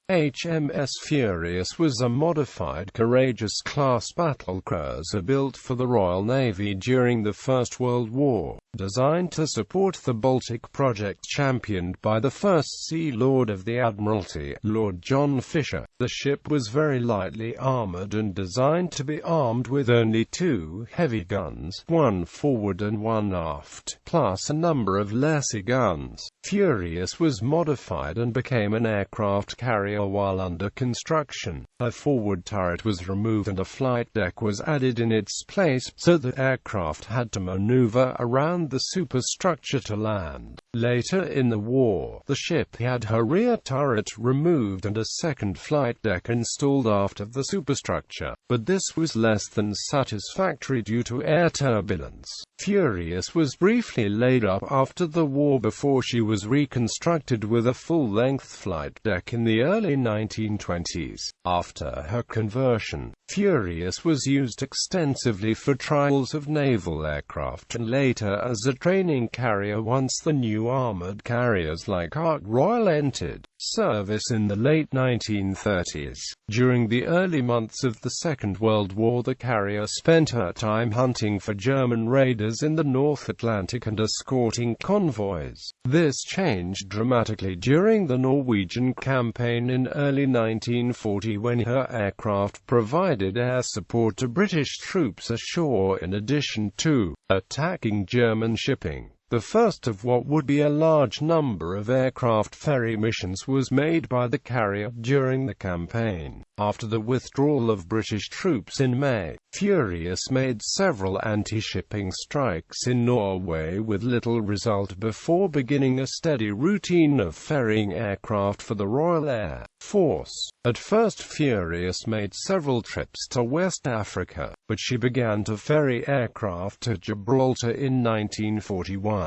HMS Furious was a modified Courageous class battlecruiser built for the Royal Navy during the First World War, designed to support the Baltic Project championed by the First Sea Lord of the Admiralty, Lord John Fisher. The ship was very lightly armoured and designed to be armed with only 2 heavy guns, one forward and one aft, plus a number of lesser guns. Furious was modified and became an aircraft carrier while under construction. A forward turret was removed and a flight deck was added in its place, so the aircraft had to maneuver around the superstructure to land. Later in the war, the ship had her rear turret removed and a second flight deck installed after the superstructure, but this was less than satisfactory due to air turbulence. Furious was briefly laid up after the war before she was reconstructed with a full-length flight deck in the early 1920s. After her conversion, Furious was used extensively for trials of naval aircraft and later as a training carrier once the new armoured carriers like Ark Royal entered service in the late 1930s. During the early months of the Second World War, the carrier spent her time hunting for German raiders in the North Atlantic and escorting convoys. This changed dramatically during the Norwegian campaign in early 1940 when her aircraft provided air support to British troops ashore in addition to attacking German shipping. The first of what would be a large number of aircraft ferry missions was made by the carrier during the campaign. After the withdrawal of British troops in May, Furious made several anti-shipping strikes in Norway with little result before beginning a steady routine of ferrying aircraft for the Royal Air Force. At first Furious made several trips to West Africa, but she began to ferry aircraft to Gibraltar in 1941.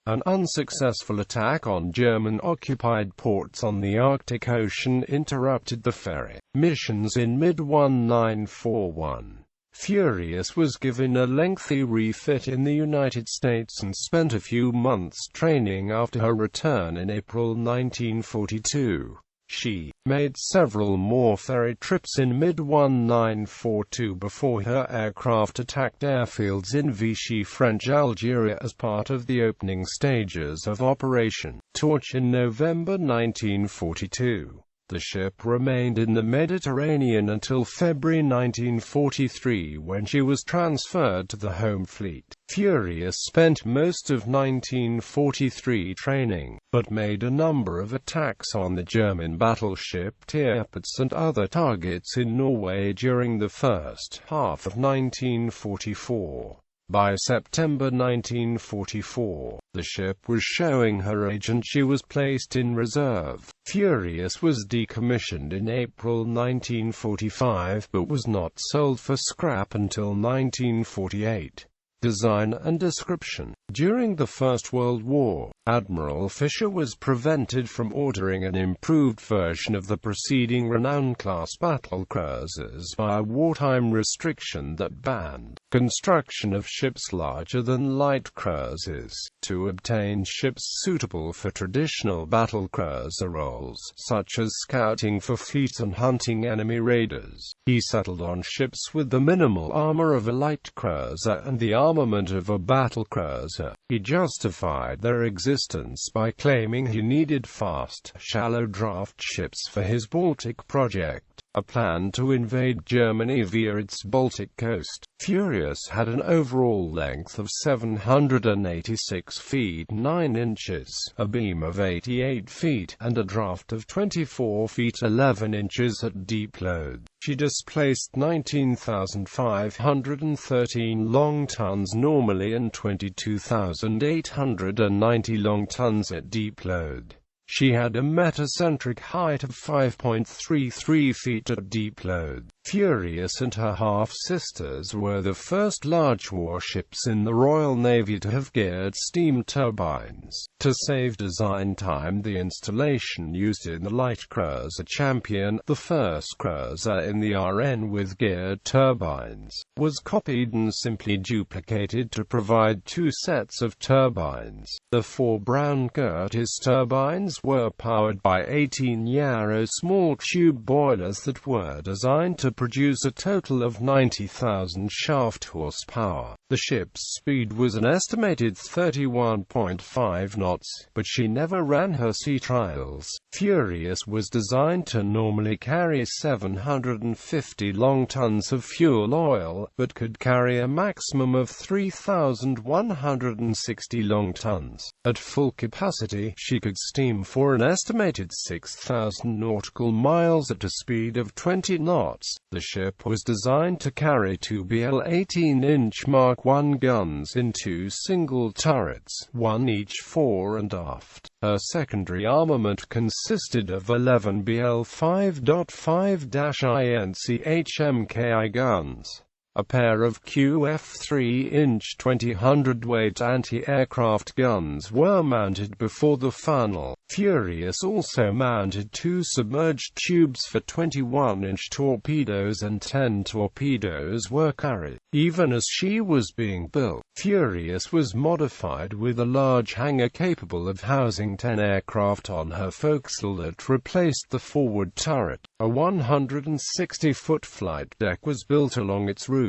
An unsuccessful attack on German-occupied ports on the Arctic Ocean interrupted the ferry missions in mid-1941. Furious was given a lengthy refit in the United States and spent a few months training after her return in April 1942. She made several more ferry trips in mid-1942 before her aircraft attacked airfields in Vichy, French Algeria as part of the opening stages of Operation Torch in November 1942. The ship remained in the Mediterranean until February 1943 when she was transferred to the Home Fleet. Furious spent most of 1943 training, but made a number of attacks on the German battleship Tirpitz and other targets in Norway during the first half of 1944. By September 1944, the ship was showing her age and she was placed in reserve. Furious was decommissioned in April 1945 but was not sold for scrap until 1948. Design and description. During the First World War, Admiral Fisher was prevented from ordering an improved version of the preceding Renown-class battlecruisers by a wartime restriction that banned construction of ships larger than light cruisers. To obtain ships suitable for traditional battlecruiser roles, such as scouting for fleet and hunting enemy raiders, he settled on ships with the minimal armor of a light cruiser and the armament of a battlecruiser. He justified their existence by claiming he needed fast, shallow draft ships for his Baltic Project, a plan to invade Germany via its Baltic coast. Furious had an overall length of 786 feet 9 inches, a beam of 88 feet, and a draft of 24 feet 11 inches at deep load. She displaced 19,513 long tons normally and 22,890 long tons at deep load. She had a metacentric height of 5.33 feet at deep load. Furious and her half-sisters were the first large warships in the Royal Navy to have geared steam turbines. To save design time, the installation used in the light cruiser Champion, the first cruiser in the RN with geared turbines, was copied and simply duplicated to provide 2 sets of turbines. The 4 Brown Curtis turbines cruisers were powered by 18 Yarrow small tube boilers that were designed to produce a total of 90,000 shaft horsepower. The ship's speed was an estimated 31.5 knots, but she never ran her sea trials. Furious was designed to normally carry 750 long tons of fuel oil, but could carry a maximum of 3,160 long tons. At full capacity, she could steam for an estimated 6,000 nautical miles at a speed of 20 knots. The ship was designed to carry two BL 18-inch Mark I guns in two single turrets, one each fore and aft. Her secondary armament consisted of 11 BL 5.5-INC HMKI guns, a pair of QF 3-inch 20 hundredweight anti-aircraft guns were mounted before the funnel. Furious also mounted two submerged tubes for 21-inch torpedoes, and 10 torpedoes were carried. Even as she was being built, Furious was modified with a large hangar capable of housing 10 aircraft on her forecastle that replaced the forward turret. A 160-foot flight deck was built along its roof.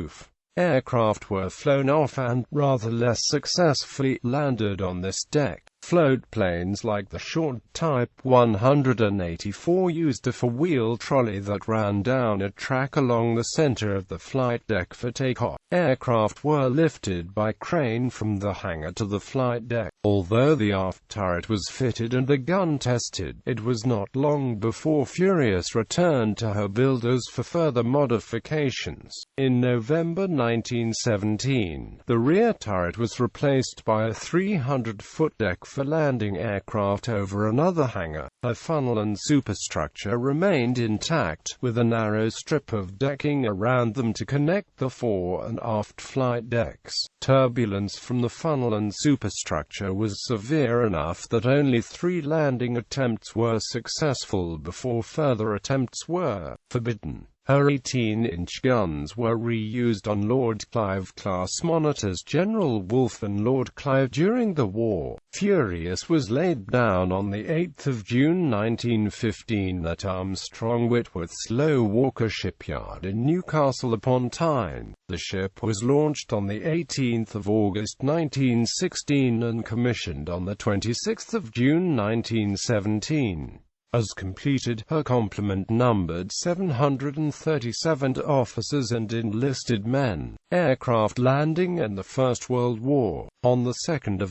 Aircraft were flown off and, rather less successfully, landed on this deck. Float planes like the short Type 184 used a four-wheel trolley that ran down a track along the center of the flight deck for takeoff. Aircraft were lifted by crane from the hangar to the flight deck. Although the aft turret was fitted and the gun tested, it was not long before Furious returned to her builders for further modifications. In November 1917, the rear turret was replaced by a 300-foot deck for landing aircraft over another hangar. Her funnel and superstructure remained intact, with a narrow strip of decking around them to connect the fore and aft flight decks. Turbulence from the funnel and superstructure was severe enough that only 3 landing attempts were successful before further attempts were forbidden. Her 18-inch guns were reused on Lord Clive-class monitors General Wolfe and Lord Clive during the war. Furious was laid down on 8 June 1915 at Armstrong Whitworth's Low Walker shipyard in Newcastle upon Tyne. The ship was launched on 18 August 1916 and commissioned on 26 June 1917. As completed, her complement numbered 737 officers and enlisted men. Aircraft landing in the First World War. On 2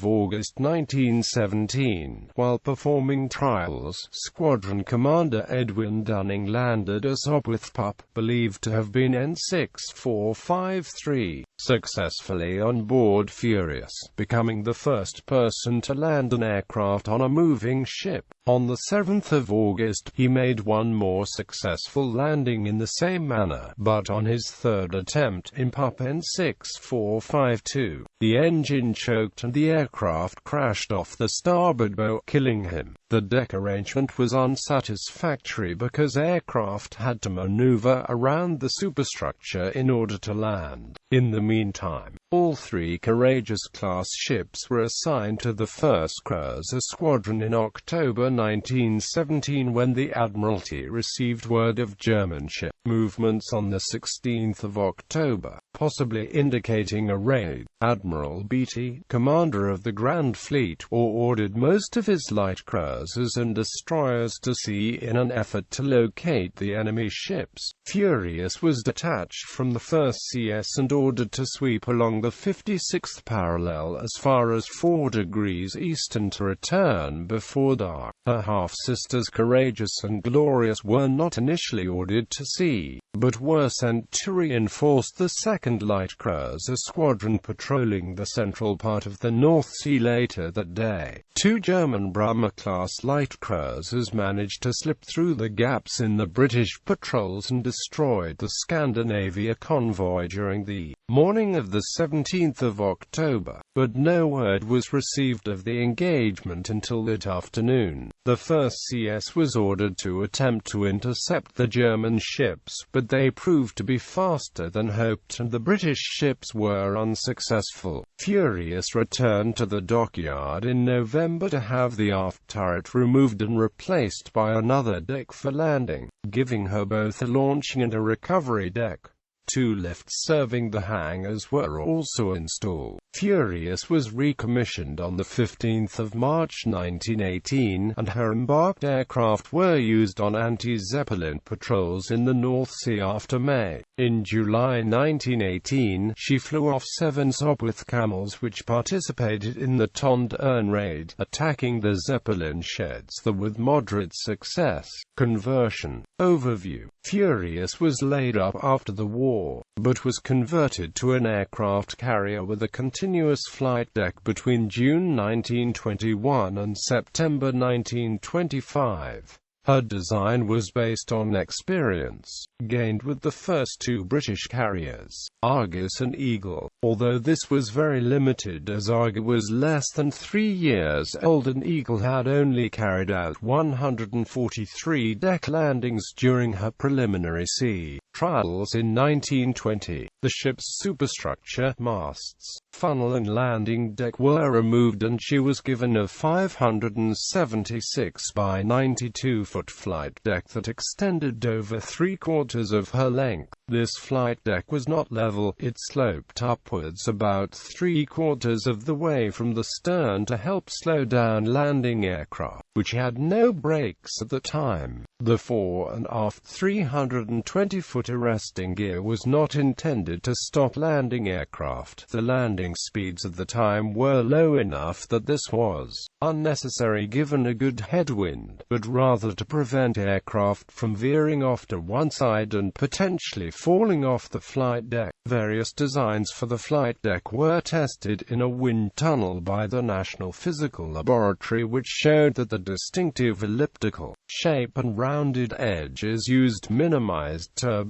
August 1917, while performing trials, Squadron Commander Edwin Dunning landed a Sopwith pup, believed to have been N6453, successfully on board Furious, becoming the first person to land an aircraft on a moving ship. On 7 August, he made one more successful landing in the same manner, but on his third attempt, in pup N6452, the engine choked and the aircraft crashed off the starboard bow, killing him. The deck arrangement was unsatisfactory because aircraft had to maneuver around the superstructure in order to land. In the meantime, all 3 Courageous-class ships were assigned to the 1st Cruiser Squadron in October 1917 when the Admiralty received word of German ship movements on 16 October, possibly indicating a raid. Admiral Beatty, commander of the Grand Fleet, ordered most of his light cruisers and destroyers to sea in an effort to locate the enemy ships. Furious was detached from the 1st CS and ordered to sweep along the 56th parallel as far as 4 degrees east and to return before dark. Her half-sisters Courageous and Glorious were not initially ordered to sea, but were sent to reinforce the 2nd Light Cruiser Squadron patrolling the central part of the North Sea later that day. 2 German Brahma-class light cruisers managed to slip through the gaps in the British patrols and destroyed the Scandinavia convoy during the morning of the 17th of October, but no word was received of the engagement until that afternoon. The first CS was ordered to attempt to intercept the German ships, but they proved to be faster than hoped and the British ships were unsuccessful. Furious returned to the dockyard in November to have the aft turret removed and replaced by another deck for landing, giving her both a launching and a recovery deck. 2 lifts serving the hangars were also installed. Furious was recommissioned on 15 March 1918, and her embarked aircraft were used on anti-Zeppelin patrols in the North Sea after May. In July 1918, she flew off 7 Sopwith Camels which participated in the Tonde raid, attacking the Zeppelin sheds with moderate success. Conversion. Overview. Furious was laid up after the war, but was converted to an aircraft carrier with a continuous flight deck between June 1921 and September 1925. Her design was based on experience gained with the first 2 British carriers, Argus and Eagle, although this was very limited as Argus was less than 3 years old and Eagle had only carried out 143 deck landings during her preliminary sea trials in 1920. The ship's superstructure, masts, funnel and landing deck were removed and she was given a 576 by 92 foot flight deck that extended over 3/4 of her length. This flight deck was not level, it sloped upwards about 3/4 of the way from the stern to help slow down landing aircraft, which had no brakes at the time. The fore and aft 320-foot arresting gear was not intended to stop landing aircraft. The landing speeds of the time were low enough that this was unnecessary given a good headwind, but rather to prevent aircraft from veering off to one side and potentially falling off the flight deck. Various designs for the flight deck were tested in a wind tunnel by the National Physical Laboratory, which showed that the distinctive elliptical shape and rounded edges used minimized turbulence.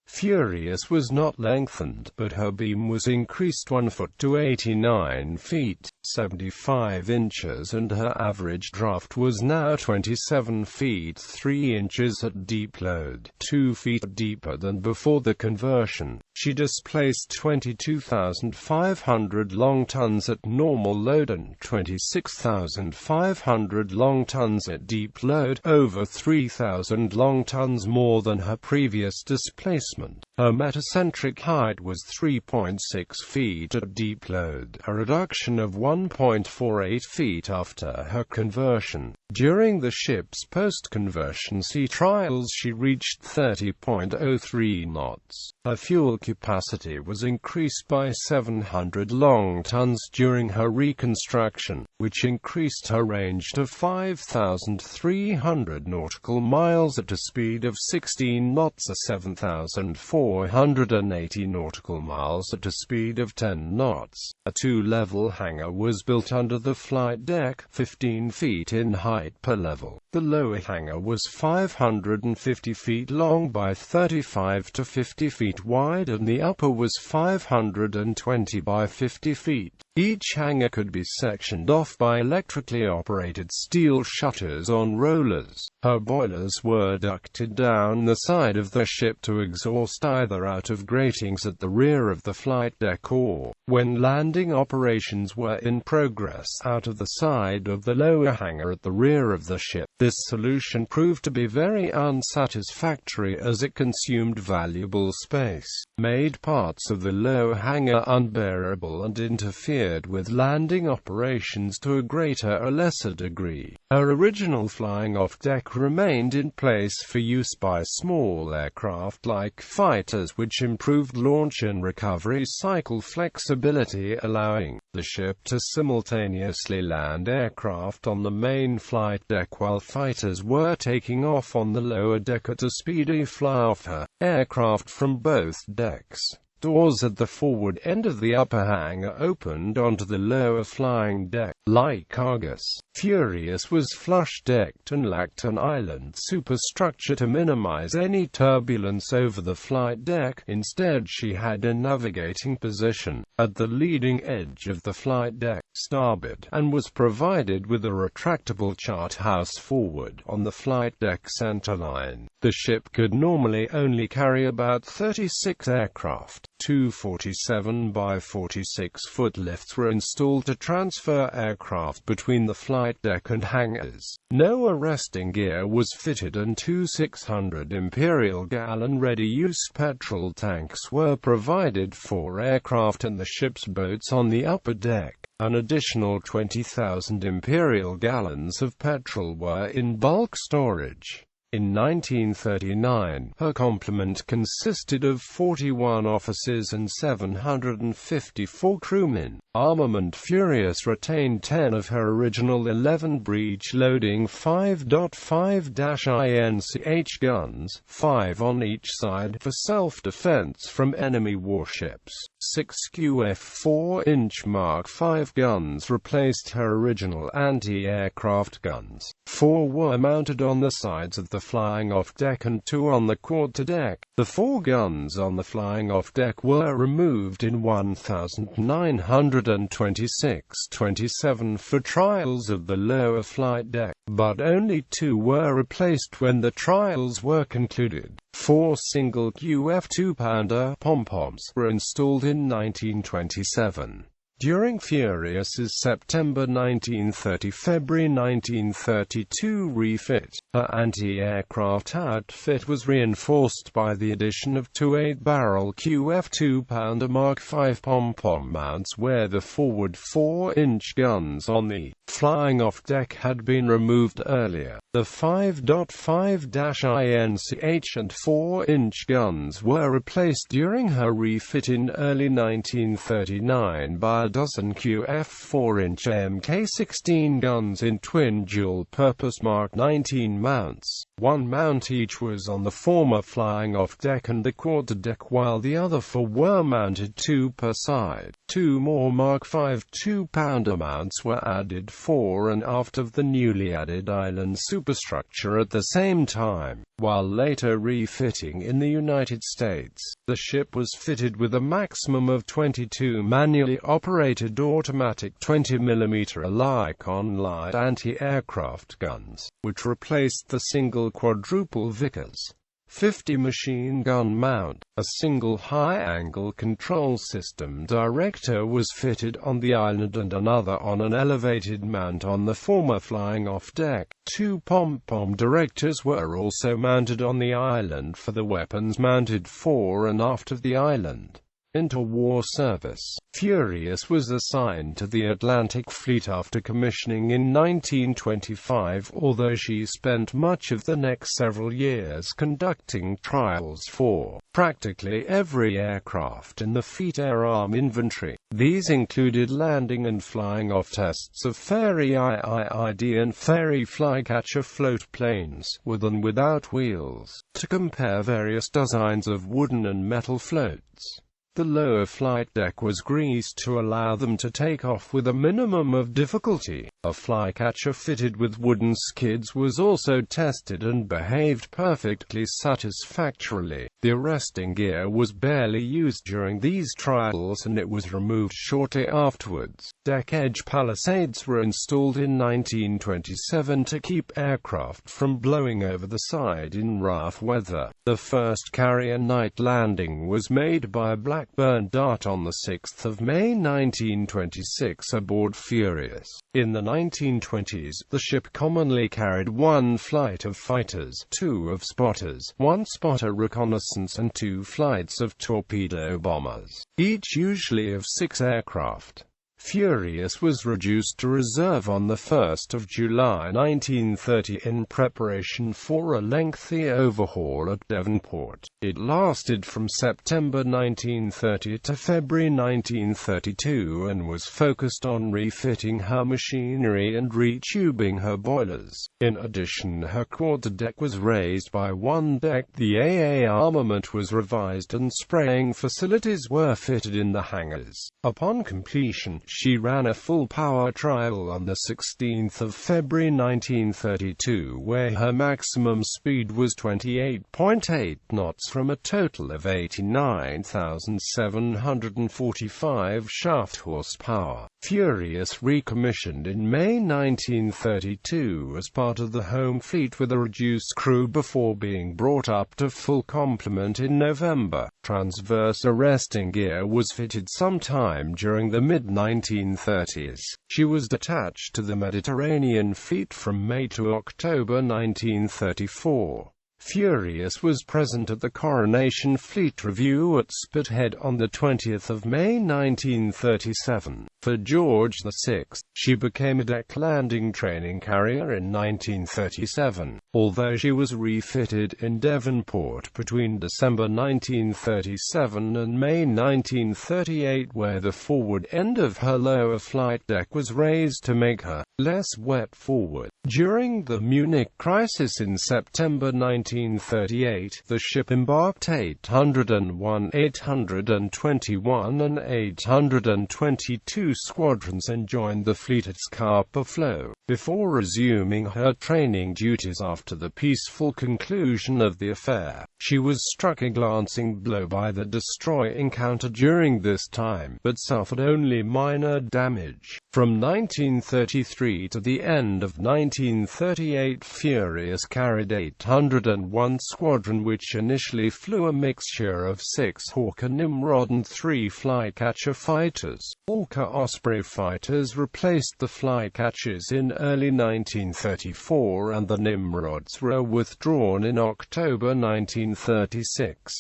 Furious was not lengthened, but her beam was increased 1 foot to 89 feet, 75 inches, and her average draft was now 27 feet 3 inches at deep load, 2 feet deeper than before the conversion. She displaced 22,500 long tons at normal load and 26,500 long tons at deep load, over 3,000 long tons more than her previous displacement. Her metacentric height was 3.6 feet at deep load, a reduction of 1.48 feet after her conversion. During the ship's post-conversion sea trials she reached 30.03 knots. Her fuel capacity was increased by 700 long tons during her reconstruction, which increased her range to 5,300 nautical miles at a speed of 16 knots, or 7,480 nautical miles at a speed of 10 knots. A 2-level hangar was built under the flight deck, 15 feet in height per level. The lower hangar was 550 feet long by 35 to 50 feet wide, and the upper was 520 by 50 feet. Each hangar could be sectioned off by electrically operated steel shutters on rollers. Her boilers were ducted down the side of the ship to exhaust either out of gratings at the rear of the flight deck or, when landing operations were in progress, out of the side of the lower hangar at the rear of the ship. This solution proved to be very unsatisfactory as it consumed valuable space, made parts of the lower hangar unbearable, and interfered with landing operations to a greater or lesser degree. Her original flying-off deck remained in place for use by small aircraft like fighters, which improved launch and recovery cycle flexibility, allowing the ship to simultaneously land aircraft on the main flight deck while fighters were taking off on the lower deck at a speedy fly-off her aircraft from both decks. Doors at the forward end of the upper hangar opened onto the lower flying deck. Like Argus, Furious was flush-decked and lacked an island superstructure to minimize any turbulence over the flight deck. Instead, she had a navigating position at the leading edge of the flight deck, starboard, and was provided with a retractable chart house forward on the flight deck centerline. The ship could normally only carry about 36 aircraft. Two 47 by 46 foot lifts were installed to transfer aircraft between the flight deck and hangars. No arresting gear was fitted, and two 600 Imperial gallon ready-use petrol tanks were provided for aircraft and the ship's boats on the upper deck. An additional 20,000 Imperial gallons of petrol were in bulk storage. In 1939, her complement consisted of 41 officers and 754 crewmen. Armament Furious retained 10 of her original 11 breech-loading 5.5-INCH guns, 5 on each side, for self-defense from enemy warships. 6 QF 4-inch Mark V guns replaced her original anti-aircraft guns. 4 were mounted on the sides of the flying-off deck and 2 on the quarterdeck. The 4 guns on the flying-off deck were removed in 1926-27 for trials of the lower flight deck, but only 2 were replaced when the trials were concluded. 4 single QF 2-pounder pom-poms were installed in 1927. During Furious's September 1930–February 1932 refit, her anti-aircraft outfit was reinforced by the addition of 2 8-barrel QF 2-pounder Mark V pom-pom mounts where the forward 4-inch guns on the flying-off deck had been removed earlier. The 5.5-INCH and 4-inch guns were replaced during her refit in early 1939 by a dozen QF 4-inch Mk16 guns in twin dual-purpose Mark 19 mounts. 1 mount each was on the former flying-off deck and the quarterdeck, while the other 4 were mounted 2 per side. 2 more Mark V 2-pounder mounts were added fore and aft of the newly added island superstructure at the same time. While later refitting in the United States, the ship was fitted with a maximum of 22 manually operated automatic 20mm Helicon light anti-aircraft guns, which replaced the single quadruple Vickers 50 machine gun mount. A single high-angle control system director was fitted on the island and another on an elevated mount on the former flying-off deck. 2 pom-pom directors were also mounted on the island for the weapons mounted fore and aft of the island. Interwar service. Furious was assigned to the Atlantic Fleet after commissioning in 1925, although she spent much of the next several years conducting trials for practically every aircraft in the Fleet Air Arm inventory. These included landing and flying-off tests of Fairey IIID and Fairey Flycatcher float planes, with and without wheels, to compare various designs of wooden and metal floats. The lower flight deck was greased to allow them to take off with a minimum of difficulty. A flycatcher fitted with wooden skids was also tested and behaved perfectly satisfactorily. The arresting gear was barely used during these trials and it was removed shortly afterwards. Deck edge palisades were installed in 1927 to keep aircraft from blowing over the side in rough weather. The first carrier night landing was made by a Blackburn Dart on 6 May 1926 aboard Furious. In the 1920s, the ship commonly carried 1 flight of fighters, 2 of spotters, 1 spotter reconnaissance and 2 flights of torpedo bombers, each usually of 6 aircraft. Furious was reduced to reserve on 1 July 1930 in preparation for a lengthy overhaul at Devonport. It lasted from September 1930 to February 1932 and was focused on refitting her machinery and retubing her boilers. In addition, her quarterdeck was raised by one deck, the AA armament was revised, and spraying facilities were fitted in the hangars. Upon completion, she ran a full-power trial on 16 February 1932 where her maximum speed was 28.8 knots from a total of 89,745 shaft horsepower. Furious recommissioned in May 1932 as part of the home fleet with a reduced crew before being brought up to full complement in November. Transverse arresting gear was fitted sometime during the mid-1930s. She was detached to the Mediterranean Fleet from May to October 1934. Furious was present at the Coronation Fleet Review at Spithead on 20 May 1937. For George VI, she became a deck landing training carrier in 1937, although she was refitted in Devonport between December 1937 and May 1938 where the forward end of her lower flight deck was raised to make her less wet forward. During the Munich crisis in September 1938, the ship embarked 801, 821 and 822 squadrons and joined the fleet at Scapa Flow, before resuming her training duties after the peaceful conclusion of the affair. She was struck a glancing blow by the destroyer encountered during this time, but suffered only minor damage. From 1933 to the end of 1938, Furious carried 801 Squadron, which initially flew a mixture of 6 Hawker Nimrod and 3 Flycatcher fighters. Hawker Osprey fighters replaced the Flycatchers in early 1934 and the Nimrods were withdrawn in October 1936.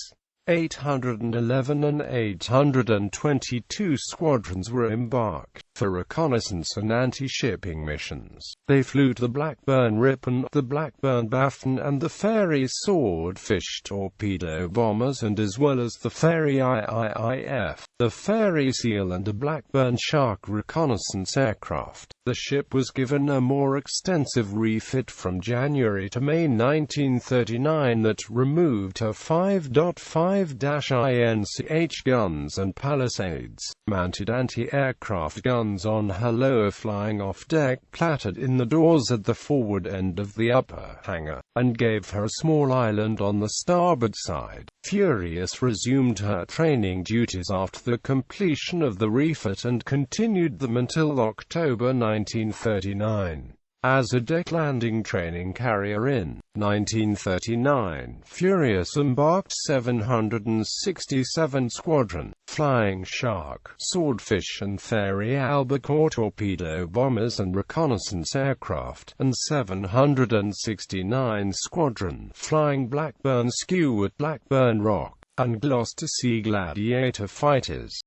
811 and 822 squadrons were embarked for reconnaissance and anti-shipping missions. They flew the Blackburn Ripon, the Blackburn Baffin and the Fairey Swordfish torpedo bombers, and as well as the Fairey IIIF, the Fairey Seal and a Blackburn Shark reconnaissance aircraft. The ship was given a more extensive refit from January to May 1939 that removed her 5.5-INCH guns and palisades, mounted anti-aircraft guns on her lower flying-off deck, platted in the doors at the forward end of the upper hangar, and gave her a small island on the starboard side. Furious resumed her training duties after the completion of the refit and continued them until October 1939. As a deck landing training carrier in 1939, Furious embarked 767 Squadron, Flying Shark, Swordfish and Fairey Albacore torpedo bombers and reconnaissance aircraft, and 769 Squadron, Flying Blackburn Skua, Blackburn Rock, and Gloucester Sea Gladiator fighters.